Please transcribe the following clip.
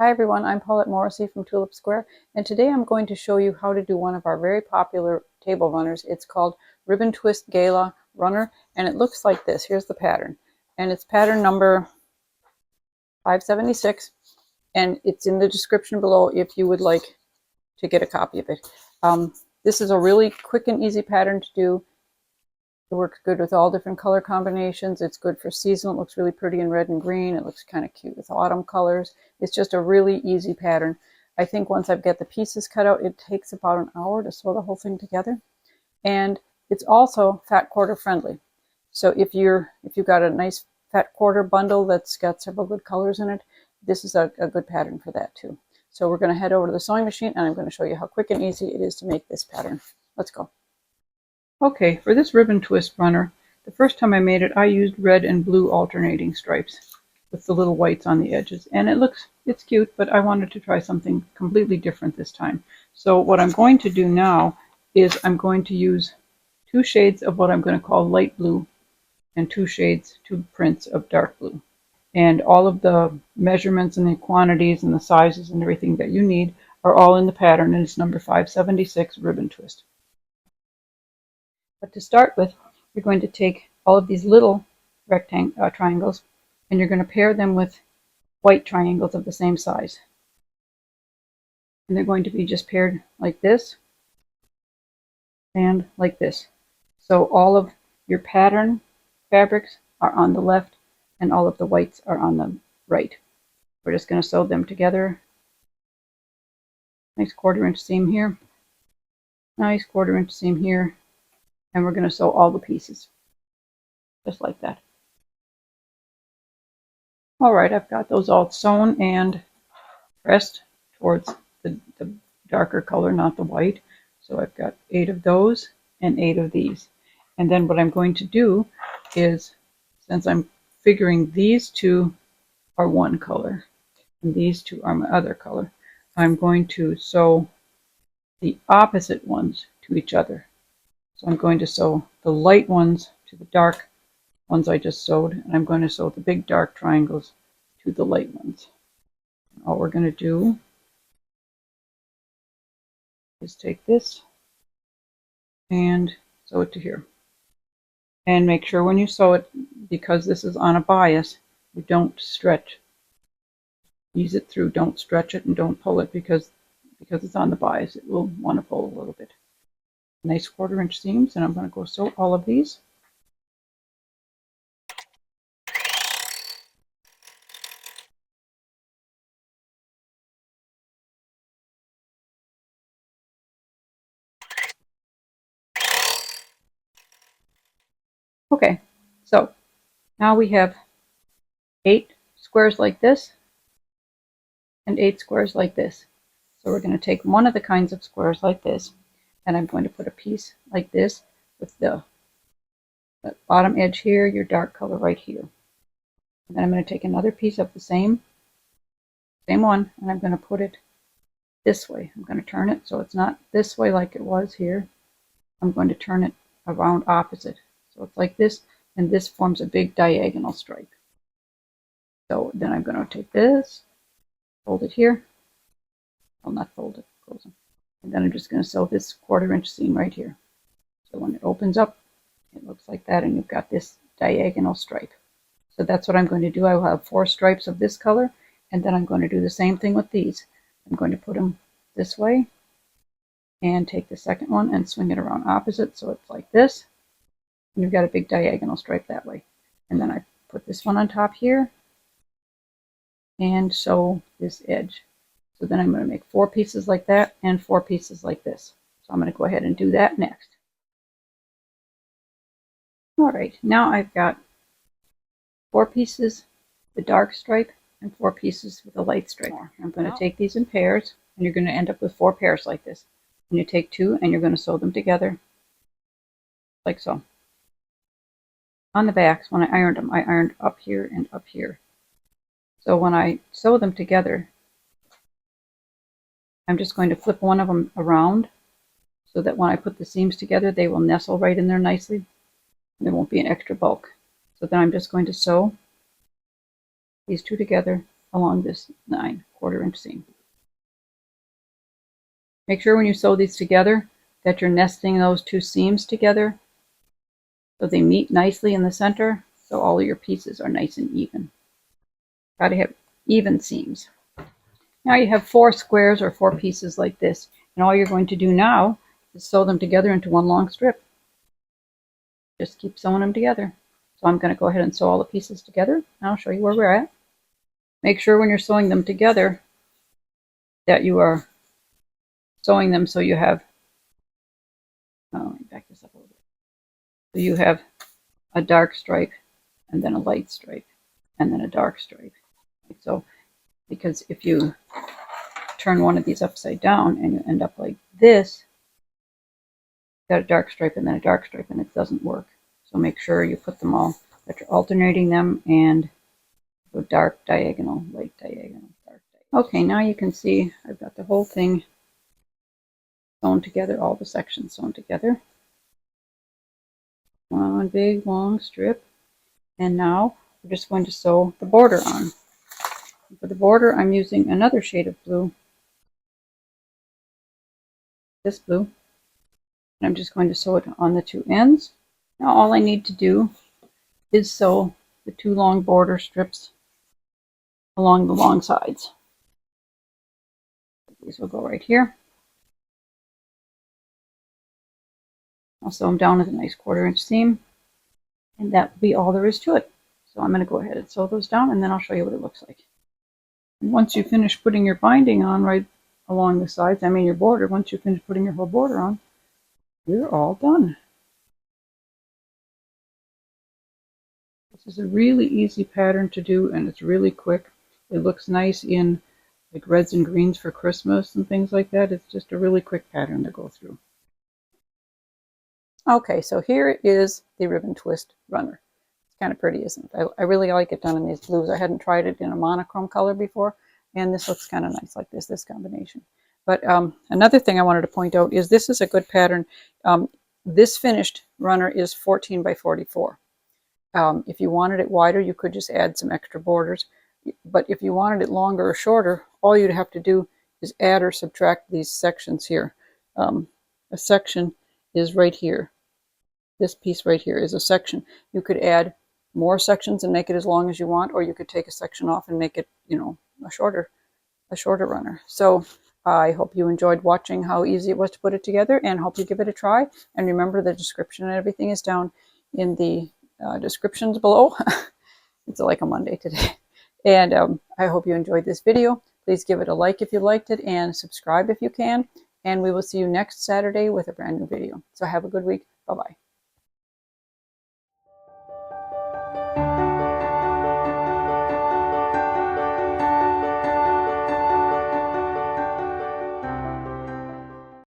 Hi everyone, I'm Paulette Morrissey from Tulip Square, and today I'm going to show you how to do one of our very popular table runners. It's called Ribbon Twist Gala Runner, and it looks like this. Here's the pattern, and it's pattern number 576, and it's in the description below if you would like to get a copy of it. This is a really quick and easy pattern to do. It works good with all different color combinations. It's good for seasonal. It looks really pretty in red and green. It looks kind of cute with autumn colors. It's just a really easy pattern. I think once I've got the pieces cut out, it takes about an hour to sew the whole thing together. And it's also fat quarter friendly. So if you've got a nice fat quarter bundle that's got several good colors in it, this is a good pattern for that too. So we're going to head over to the sewing machine and I'm going to show you how quick and easy it is to make this pattern. Let's go. Okay, for this ribbon twist runner, the first time I made it, I used red and blue alternating stripes with the little whites on the edges. And it's cute, but I wanted to try something completely different this time. So what I'm going to do now is I'm going to use two shades of what I'm going to call light blue and two prints of dark blue. And all of the measurements and the quantities and the sizes and everything that you need are all in the pattern, and it's number 576 ribbon twist. But to start with, you're going to take all of these little triangles and you're going to pair them with white triangles of the same size. And they're going to be just paired like this and like this. So all of your pattern fabrics are on the left and all of the whites are on the right. We're just going to sew them together. Nice 1/4 inch seam here. Nice 1/4 inch seam here. And we're going to sew all the pieces, just like that. All right, I've got those all sewn and pressed towards the darker color, not the white. So I've got 8 of those and 8 of these. And then what I'm going to do is, since I'm figuring these two are one color and these two are my other color, I'm going to sew the opposite ones to each other. So I'm going to sew the light ones to the dark ones I just sewed, and I'm going to sew the big dark triangles to the light ones. And all we're going to do is take this and sew it to here. And make sure when you sew it, because this is on a bias, you don't stretch. Ease it through, don't stretch it and don't pull it because it's on the bias. It will want to pull a little bit. Nice 1/4 inch seams, and I'm going to go sew all of these. Okay, so now we have 8 squares like this and 8 squares like this. So we're going to take one of the kinds of squares like this, and I'm going to put a piece like this with the bottom edge here, your dark color right here. And then I'm going to take another piece of the same one, and I'm going to put it this way. I'm going to turn it so it's not this way like it was here. I'm going to turn it around opposite. So it's like this, and this forms a big diagonal stripe. So then I'm going to take this, fold it here. Well, not fold it, close it. And then I'm just going to sew this 1/4 inch seam right here. So when it opens up, it looks like that, and you've got this diagonal stripe. So that's what I'm going to do. I will have 4 stripes of this color, and then I'm going to do the same thing with these. I'm going to put them this way, and take the second one and swing it around opposite, so it's like this. And you've got a big diagonal stripe that way. And then I put this one on top here, and sew this edge. So then I'm going to make 4 pieces like that and 4 pieces like this. So I'm going to go ahead and do that next. All right, now I've got 4 pieces, the dark stripe, and 4 pieces with the light stripe. I'm going to take these in pairs, and you're going to end up with 4 pairs like this. And you take 2 and you're going to sew them together like so. On the backs, when I ironed them, I ironed up here and up here. So when I sew them together, I'm just going to flip one of them around so that when I put the seams together, they will nestle right in there nicely. And there won't be an extra bulk. So then I'm just going to sew these two together along this 9/4 1/4" seam. Make sure when you sew these together that you're nesting those 2 seams together so they meet nicely in the center, so all of your pieces are nice and even. Got to have even seams. Now you have 4 squares or 4 pieces like this, and all you're going to do now is sew them together into one long strip. Just keep sewing them together. So I'm going to go ahead and sew all the pieces together, and I'll show you where we're at. Make sure when you're sewing them together that you are sewing them so you have, let me back this up a little bit. So you have a dark stripe, and then a light stripe, and then a dark stripe. Like so, because if you turn one of these upside down and you end up like this, you've got a dark stripe and then a dark stripe, and it doesn't work. So make sure you put them all, that you're alternating them, and go dark diagonal, light diagonal, dark diagonal. Okay, now you can see I've got the whole thing sewn together, all the sections sewn together. One big long strip. And now we're just going to sew the border on. For the border, I'm using another shade of blue, this blue, and I'm just going to sew it on the 2 ends. Now all I need to do is sew the 2 long border strips along the long sides. These will go right here. I'll sew them down with a nice 1/4" seam, and that will be all there is to it. So I'm going to go ahead and sew those down, and then I'll show you what it looks like. And once you finish putting your binding on right along the sides, I mean your border, once you finish putting your whole border on, you're all done. This is a really easy pattern to do, and it's really quick. It looks nice in like reds and greens for Christmas and things like that. It's just a really quick pattern to go through. Okay, so here is the ribbon twist runner. It's kind of pretty, isn't it? I really like it done in these blues. I hadn't tried it in a monochrome color before, and this looks kind of nice like this combination. But another thing I wanted to point out is this is a good pattern. This finished runner is 14 by 44. If you wanted it wider, you could just add some extra borders. But if you wanted it longer or shorter, all you'd have to do is add or subtract these sections here. A section is right here. This piece right here is a section. You could add more sections and make it as long as you want, or you could take a section off and make it, you know, a shorter runner. So I hope you enjoyed watching how easy it was to put it together, and hope you give it a try. And remember, the description and everything is down in the descriptions below. It's like a Monday today. And I hope you enjoyed this video. Please give it a like if you liked it, and subscribe if you can. And we will see you next Saturday with a brand new video. So have a good week. Bye-bye.